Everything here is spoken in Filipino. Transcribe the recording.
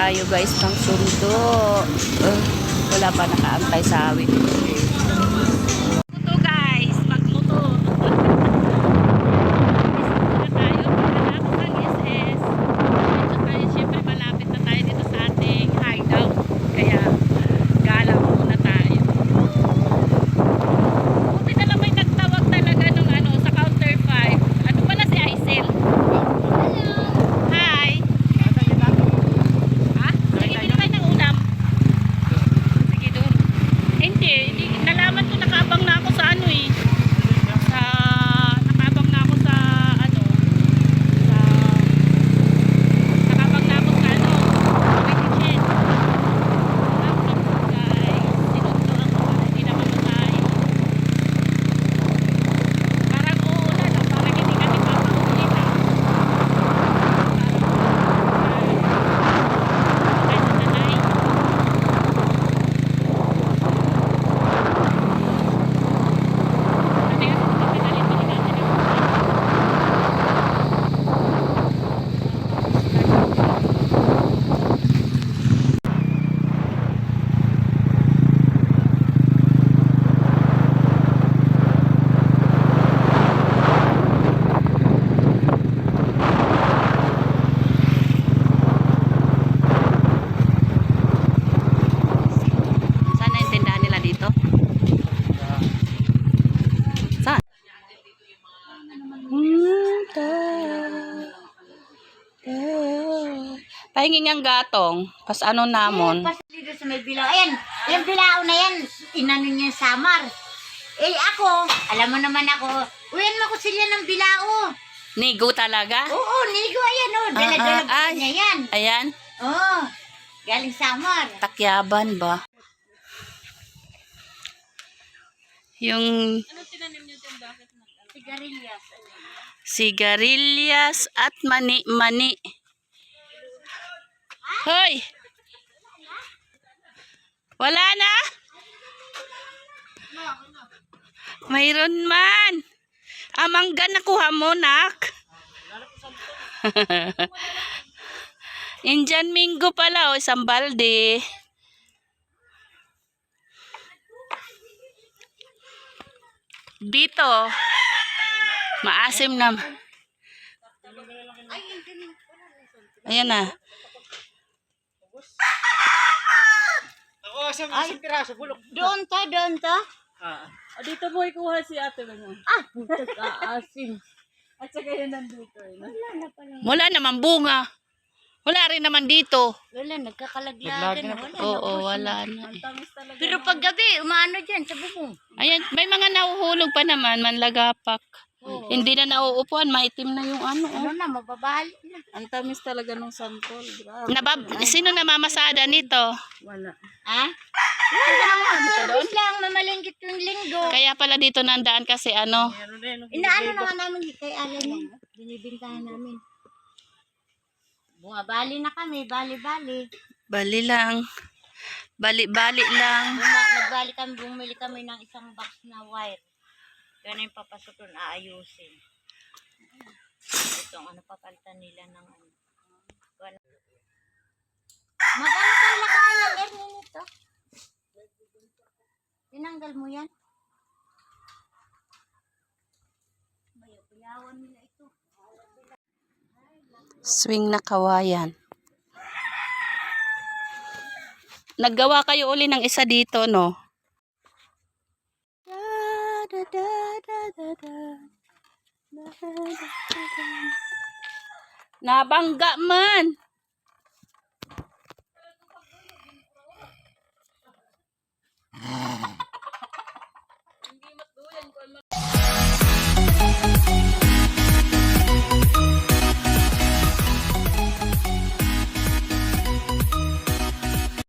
tayo guys ng sundo. Wala pa nakaantay sa awit. Ito guys, magluto. Na tayo, pagkatapos ng SS. Dito tayo, syempre malapit na tayo dito sa ating hideout. Kaya galaw muna tayo. Buti na lang may nagtawag talaga nung ano, sa counter 5. Ano pala si Aisel? Hi! Ha? Sige, bili kayo ng ulam. Sige doon. Hindi, nalaman ko nakabang na ako sa ano eh. Nakabang na ako sa ano. Nakabang na ako sa ano. Kitchen. Nakabang ko guys. Sinundo ako para hindi na mamatay. Parang uulan ah. Parang hindi kami papaulit ah. Sana intindahan nila dito. Saan? Pahingin ang gatong. Pas ano namon. Pas dito sa may bilao. Ayan, yung bilao na yan, inano niya samar. Eh ako, alam mo naman ako, uyan mo ko sila ng bilao. Nigo talaga? Oo, nigo, ayan o, dala-dala ay. niya yan. Ayan. Oo, galing samar. Takyaban ba? Yung Ano tinanim niyo dyan, bakit na? Sigarilyas. sigarilyas at mani-mani. Hoy! Wala na? Mayroon man. Mangga nakuha mo, nak. Indian Mingo pala, o isang balde. Dito, maasim na. Ayan na. Ay, doon to. Dito mo ikuha si ate mo. Ah, putak aasim. At saka yun nandito. Wala na pala. Wala naman bunga. Wala rin naman dito. Wala, nagkakalaglagan. Oo, wala na. Ang tamis talaga. Pero pag gabi, umaano dyan sa bubong. Ayan, may mga nahuhulog pa naman, manlagapak. Hindi na nauupuan, maitim na yung ano. Ano na, mababali na. Ang tamis talaga ng santol. Grabe. Sino namamasada nito? Wala. Ha? Service lang, mamalingkit yung linggo. Kaya pala dito nandaan kasi ano. Meron din. Inaano naman namin kay Alan yan. Binibintahan namin. Bumabali na kami, bali-bali. Bali lang. Bali-bali lang. Nagbali kami, bumili kami ng isang box na wire. Yan yung papasok doon, aayusin. Itong ano, papalitan nila ng ano. Magano pala kaya ang air nito? Tinanggal mo yan? Bayaw-bayawan nila ito. Swing na kawayan. Naggawa kayo uli ng isa dito, no? Nabangga man.